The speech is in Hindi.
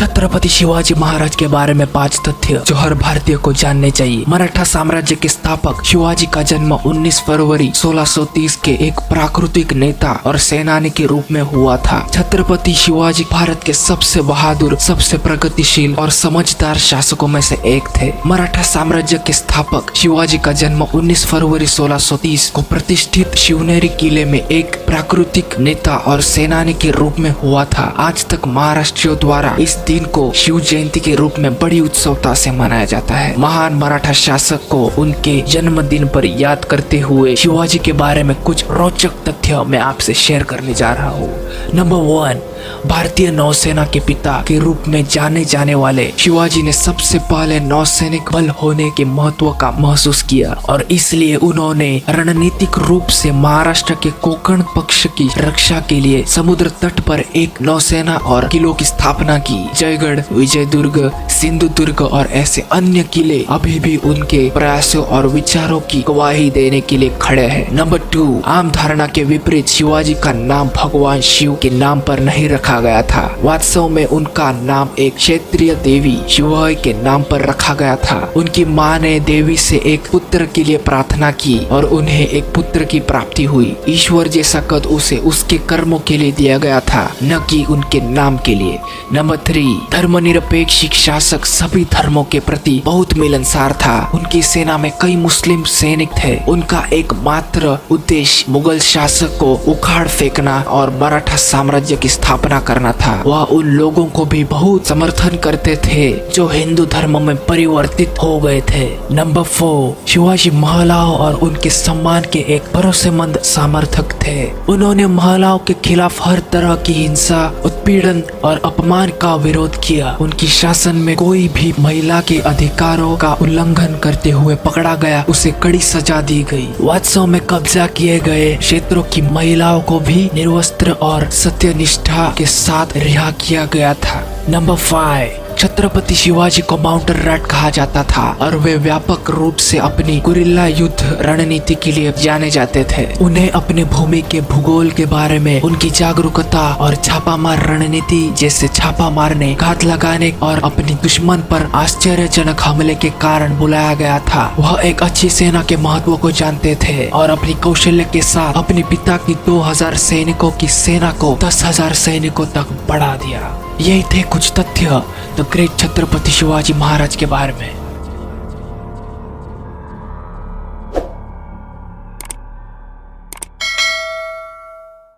छत्रपति शिवाजी महाराज के बारे में 5 तथ्य जो हर भारतीय को जानने चाहिए। मराठा साम्राज्य के स्थापक शिवाजी का जन्म 19 फरवरी 1630 के एक प्राकृतिक नेता और सेनानी के रूप में हुआ था। छत्रपति शिवाजी भारत के सबसे बहादुर, सबसे प्रगतिशील और समझदार शासकों में से एक थे। मराठा साम्राज्य के स्थापक शिवाजी का जन्म 19 फरवरी 1630 को प्रतिष्ठित शिवनेरी किले में एक प्राकृतिक नेता और सेनानी के रूप में हुआ था। आज तक महाराष्ट्रियों द्वारा इस दिन को शिव जयंती के रूप में बड़ी उत्सवता से मनाया जाता है। महान मराठा शासक को उनके जन्मदिन पर याद करते हुए शिवाजी के बारे में कुछ रोचक तथ्य मैं आपसे शेयर करने जा रहा हूँ। नंबर 1, भारतीय नौसेना के पिता के रूप में जाने जाने वाले शिवाजी ने सबसे पहले नौसैनिक बल होने के महत्व का महसूस किया और इसलिए उन्होंने रणनीतिक रूप से महाराष्ट्र के कोंकण पक्ष की रक्षा के लिए समुद्र तट पर एक नौसेना और किलों की स्थापना की। जयगढ़, विजयदुर्ग, सिंधुदुर्ग और ऐसे अन्य किले अभी भी उनके प्रयासों और विचारों की गवाही देने के लिए खड़े हैं। नंबर 2, आम धारणा के विपरीत शिवाजी का नाम भगवान शिव के नाम पर नहीं रखा गया था। वास्तव में उनका नाम एक क्षेत्रीय देवी शिवाय के नाम पर रखा गया था। उनकी मां ने देवी से एक पुत्र के लिए प्रार्थना की और उन्हें एक पुत्र की प्राप्ति हुई। ईश्वर जैसा कद उसे उसके कर्मों के लिए दिया गया था, न कि उनके नाम के लिए। नंबर 3, धर्मनिरपेक्ष शासक सभी धर्मों के प्रति बहुत मिलनसार था। उनकी सेना में कई मुस्लिम सैनिक थे। उनका एकमात्र उद्देश्य मुगल शासक को उखाड़ फेंकना और मराठा साम्राज्य की स्थापना करना था। वह उन लोगों को भी बहुत समर्थन करते थे जो हिंदू धर्म में परिवर्तित हो गए थे। नंबर 4, शिवाजी महिलाओं और उनके सम्मान के एक भरोसेमंद समर्थक थे। उन्होंने महिलाओं के खिलाफ हर तरह की हिंसा, उत्पीड़न और अपमान का विरोध किया। उनकी शासन में कोई भी महिला के अधिकारों का उल्लंघन करते हुए पकड़ा गया, उसे कड़ी सजा दी गई। वास्तव में कब्जा किए गए क्षेत्रों की महिलाओं को भी निर्वस्त्र और सत्यनिष्ठा के साथ रिहा किया गया था। नंबर 5, छत्रपति शिवाजी को माउंटेन रैट कहा जाता था और वे व्यापक रूप से अपनी गुरिल्ला युद्ध रणनीति के लिए जाने जाते थे। उन्हें अपनी भूमि के भूगोल के बारे में उनकी जागरूकता और छापामार रणनीति, जैसे छापा मारने, घात लगाने और अपनी दुश्मन पर आश्चर्यजनक हमले के कारण बुलाया गया था। वह एक अच्छी सेना के महत्व को जानते थे और अपनी कौशल्य के साथ अपने पिता की 2000 सैनिकों की सेना को 10,000 सैनिकों तक बढ़ा दिया। यही थे कुछ तथ्य द ग्रेट छत्रपति शिवाजी महाराज के बारे में।